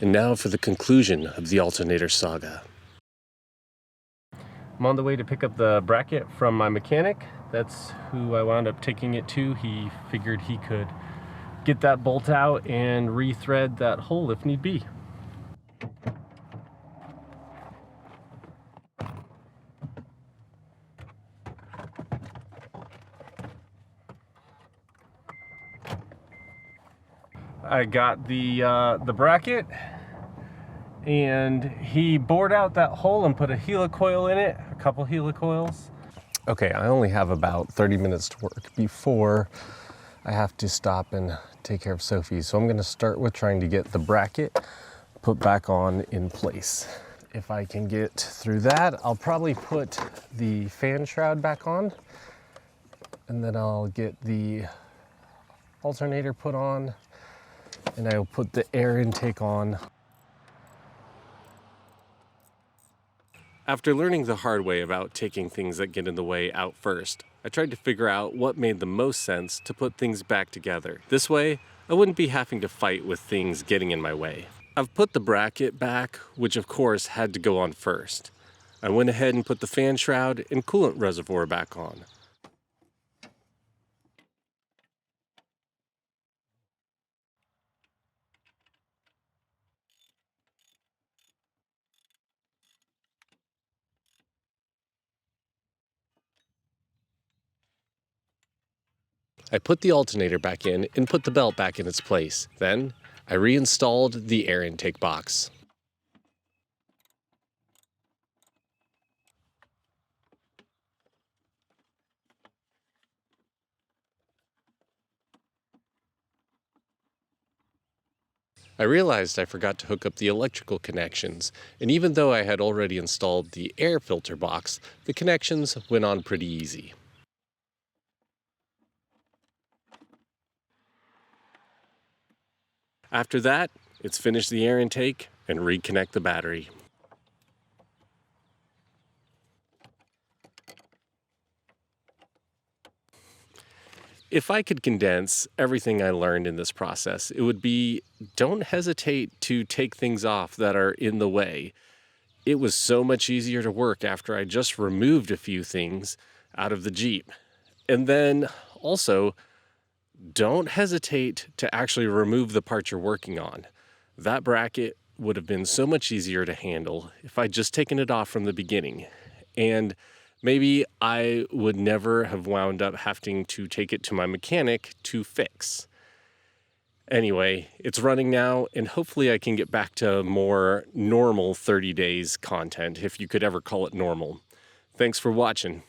And now for the conclusion of the alternator saga. I'm on the way to pick up the bracket from my mechanic. That's who I wound up taking it to. He figured he could get that bolt out and rethread that hole if need be. I got the bracket, and he bored out that hole and put a helicoil in it, a couple helicoils. Okay, I only have about 30 minutes to work before I have to stop and take care of Sophie. So I'm gonna start with trying to get the bracket put back on in place. If I can get through that, I'll probably put the fan shroud back on, and then I'll get the alternator put on, and I'll put the air intake on. After learning the hard way about taking things that get in the way out first, I tried to figure out what made the most sense to put things back together. This way, I wouldn't be having to fight with things getting in my way. I've put the bracket back, which of course had to go on first. I went ahead and put the fan shroud and coolant reservoir back on. I put the alternator back in and put the belt back in its place. Then, I reinstalled the air intake box. I realized I forgot to hook up the electrical connections, and even though I had already installed the air filter box, the connections went on pretty easy. After that, it's finish the air intake and reconnect the battery. If I could condense everything I learned in this process, it would be don't hesitate to take things off that are in the way. It was so much easier to work after I just removed a few things out of the Jeep. And then also, don't hesitate to actually remove the part you're working on. That bracket would have been so much easier to handle if I'd just taken it off from the beginning. And maybe I would never have wound up having to take it to my mechanic to fix. Anyway, it's running now, and hopefully I can get back to more normal 30 days content, if you could ever call it normal. Thanks for watching.